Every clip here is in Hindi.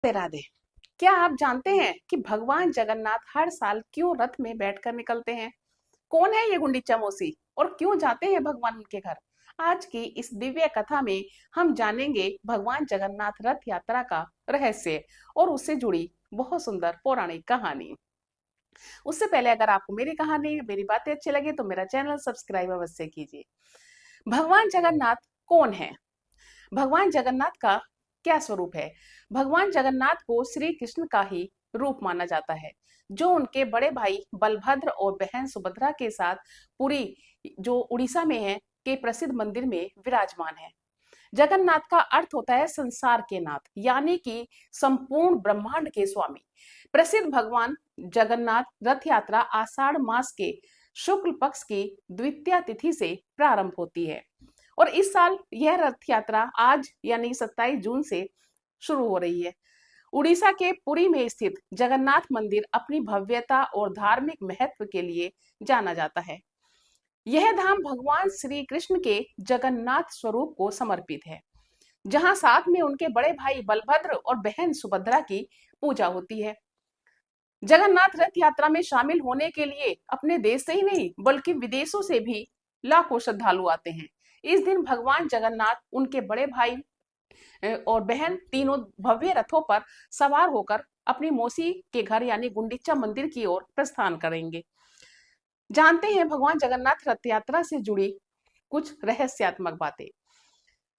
राधे राधे। क्या आप जानते हैं कि भगवान जगन्नाथ हर साल क्यों रथ में बैठकर निकलते हैं? कौन है ये गुंडीचा मौसी और क्यों जाते हैं भगवान उनके घर? आज की इस दिव्य कथा में हम जानेंगे भगवान जगन्नाथ रथ यात्रा का रहस्य और उससे जुड़ी बहुत सुंदर पौराणिक कहानी। उससे पहले अगर आपको मेरी कहानी, मेरी बातें अच्छी लगे तो मेरा चैनल सब्सक्राइब अवश्य कीजिए। भगवान जगन्नाथ कौन है? भगवान जगन्नाथ का क्या स्वरूप है? भगवान जगन्नाथ को श्री कृष्ण का ही रूप माना जाता है, जो उनके बड़े भाई बलभद्र और बहन सुभद्रा के साथ पुरी, जो उड़ीसा में है, के प्रसिद्ध मंदिर में विराजमान है। जगन्नाथ का अर्थ होता है संसार के नाथ, यानी कि संपूर्ण ब्रह्मांड के स्वामी। प्रसिद्ध भगवान जगन्नाथ रथ यात्रा आषाढ़ मास के शुक्ल पक्ष की द्वितीया तिथि से प्रारंभ होती है और इस साल यह रथ यात्रा आज यानी 27 जून से शुरू हो रही है। उड़ीसा के पुरी में स्थित जगन्नाथ मंदिर अपनी भव्यता और धार्मिक महत्व के लिए जाना जाता है। यह धाम भगवान श्री कृष्ण के जगन्नाथ स्वरूप को समर्पित है, जहां साथ में उनके बड़े भाई बलभद्र और बहन सुभद्रा की पूजा होती है। जगन्नाथ रथ यात्रा में शामिल होने के लिए अपने देश से ही नहीं बल्कि विदेशों से भी लाखों श्रद्धालु आते हैं। इस दिन भगवान जगन्नाथ, उनके बड़े भाई और बहन तीनों भव्य रथों पर सवार होकर अपनी मौसी के घर यानी गुंडीचा मंदिर की ओर प्रस्थान करेंगे। जानते हैं भगवान जगन्नाथ रथ यात्रा से जुड़ी कुछ रहस्यात्मक बातें।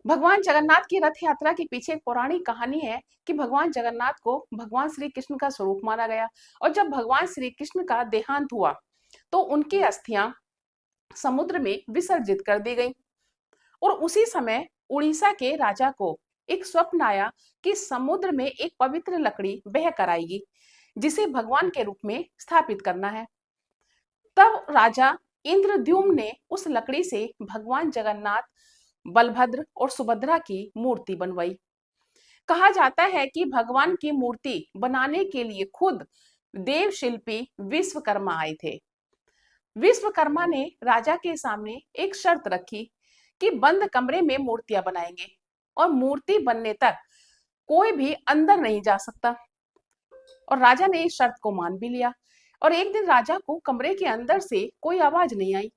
भगवान जगन्नाथ की रथ यात्रा के पीछे एक पौराणिक कहानी है कि भगवान जगन्नाथ को भगवान श्री कृष्ण का स्वरूप माना गया और जब भगवान श्री कृष्ण का देहांत हुआ तो उनकी अस्थियां समुद्र में विसर्जित कर दी गई और उसी समय उड़ीसा के राजा को एक स्वप्न आया कि समुद्र में एक पवित्र लकड़ी बह कर आएगी, जिसे भगवान के रूप में स्थापित करना है। तब राजा इंद्रद्युम्न ने उस लकड़ी से भगवान जगन्नाथ, बलभद्र और सुभद्रा की मूर्ति बनवाई। कहा जाता है कि भगवान की मूर्ति बनाने के लिए खुद देव शिल्पी विश्वकर्मा आए थे। विश्वकर्मा ने राजा के सामने एक शर्त रखी कि बंद कमरे में मूर्तियां बनाएंगे और मूर्ति बनने तक कोई भी अंदर नहीं जा सकता। और राजा ने इस शर्त को मान भी लिया और एक दिन राजा को कमरे के अंदर से कोई आवाज नहीं आई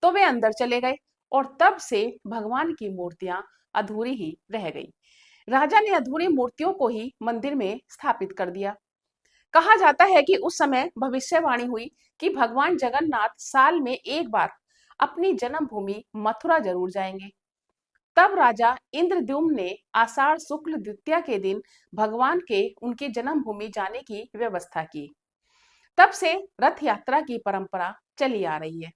तो वे अंदर चले गए और तब से भगवान की मूर्तियां अधूरी ही रह गई। राजा ने अधूरी मूर्तियों को ही मंदिर में स्थापित कर दिया। कहा जाता है कि उस समय भविष्यवाणी हुई कि भगवान जगन्नाथ साल में एक बार अपनी जन्मभूमि मथुरा जरूर जाएंगे। तब राजा इंद्रद्युम्न ने आषाढ़ शुक्ल द्वितीया के दिन भगवान के उनकी जन्मभूमि जाने की व्यवस्था की। तब से रथ यात्रा की परंपरा चली आ रही है।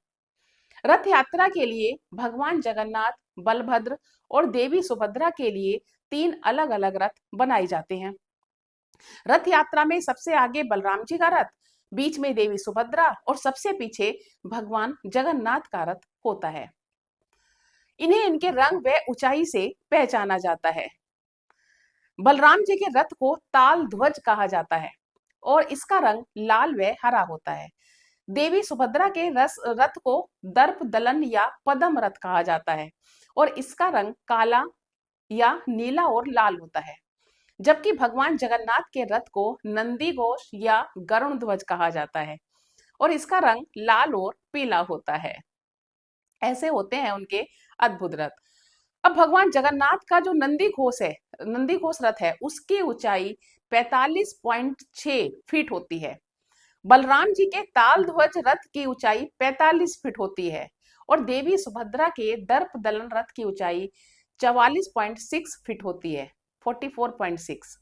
रथ यात्रा के लिए भगवान जगन्नाथ, बलभद्र और देवी सुभद्रा के लिए 3 अलग अलग रथ बनाए जाते हैं। रथ यात्रा में सबसे आगे बलराम जी का रथ, बीच में देवी सुभद्रा और सबसे पीछे भगवान जगन्नाथ का रथ होता है। इन्हें इनके रंग व ऊंचाई से पहचाना जाता है। बलराम जी के रथ को ताल ध्वज कहा जाता है और इसका रंग लाल व हरा होता है। देवी सुभद्रा के रथ को दर्प दलन या पदम रथ कहा जाता है और इसका रंग काला या नीला और लाल होता है। जबकि भगवान जगन्नाथ के रथ को नंदी घोष या गरुण ध्वज कहा जाता है और इसका रंग लाल और पीला होता है। ऐसे होते हैं उनके अद्भुत रथ। अब भगवान जगन्नाथ का जो नंदी घोष रथ है, उसकी ऊंचाई 45.6 फीट होती है। बलराम जी के ताल ध्वज रथ की ऊंचाई 45 फीट होती है और देवी सुभद्रा के दर्प दलन रथ की ऊंचाई 44.6 फीट होती है, 44.6।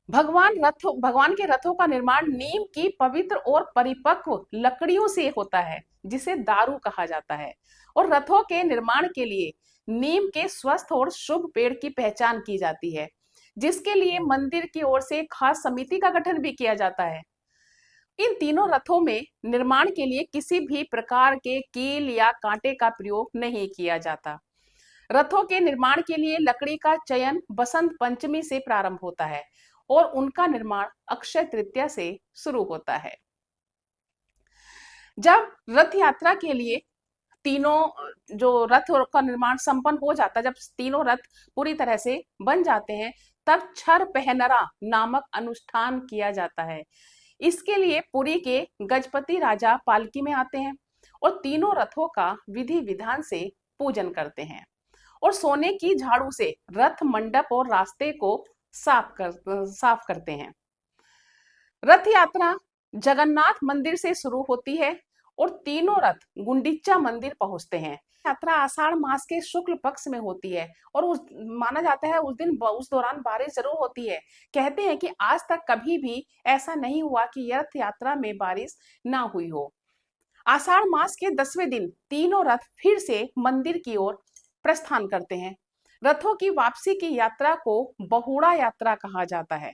भगवान के रथों का निर्माण नीम की पवित्र और परिपक्व लकड़ियों से होता है, जिसे दारू कहा जाता है। और रथों के निर्माण के लिए नीम के स्वस्थ और शुभ पेड़ की पहचान की जाती है, जिसके लिए मंदिर की ओर से एक खास समिति का गठन भी किया जाता है। इन तीनों रथों में निर्माण के लिए किसी भी प्रकार के कील या कांटे का प्रयोग नहीं किया जाता। रथों के निर्माण के लिए लकड़ी का चयन बसंत पंचमी से प्रारंभ होता है और उनका निर्माण अक्षय तृतीया से शुरू होता है। जब रथ यात्रा के लिए तीनों जो रथ का निर्माण संपन्न हो जाता है, जब तीनों रथ पूरी तरह से बन जाते हैं, तब छर पहनरा नामक अनुष्ठान किया जाता है। इसके लिए पुरी के गजपति राजा पालकी में आते हैं और तीनों रथों का विधि विधान से पूजन करते हैं और सोने की झाड़ू से रथ मंडप और रास्ते को साफ करते हैं। रथ यात्रा जगन्नाथ मंदिर से शुरू होती है और तीनों रथ गुंडीचा मंदिर पहुंचते हैं। यात्रा आषाढ़ मास के शुक्ल पक्ष में होती है और माना जाता है उस दौरान बारिश जरूर होती है। कहते हैं कि आज तक कभी भी ऐसा नहीं हुआ कि रथ यात्रा में बारिश ना हुई हो। आषाढ़ मास के 10वें दिन तीनों रथ फिर से मंदिर की ओर प्रस्थान करते हैं। रथों की वापसी की यात्रा को बहुड़ा यात्रा कहा जाता है।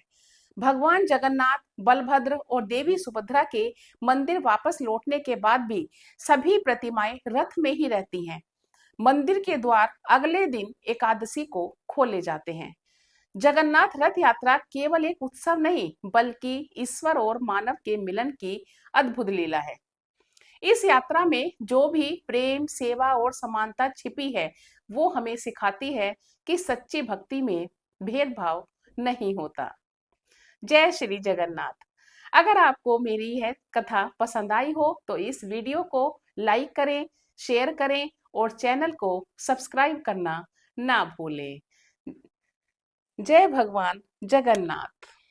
भगवान जगन्नाथ, बलभद्र और देवी सुभद्रा के मंदिर वापस लौटने के बाद भी सभी प्रतिमाएं रथ में ही रहती हैं। मंदिर के द्वार अगले दिन एकादशी को खोले जाते हैं। जगन्नाथ रथ यात्रा केवल एक उत्सव नहीं, बल्कि ईश्वर और मानव के मिलन की अद्भुत लीला है। इस यात्रा में जो भी प्रेम, सेवा और समानता छिपी है, वो हमें सिखाती है कि सच्ची भक्ति में भेदभाव नहीं होता। जय श्री जगन्नाथ। अगर आपको मेरी यह कथा पसंद आई हो तो इस वीडियो को लाइक करें, शेयर करें और चैनल को सब्सक्राइब करना ना भूलें। जय भगवान जगन्नाथ।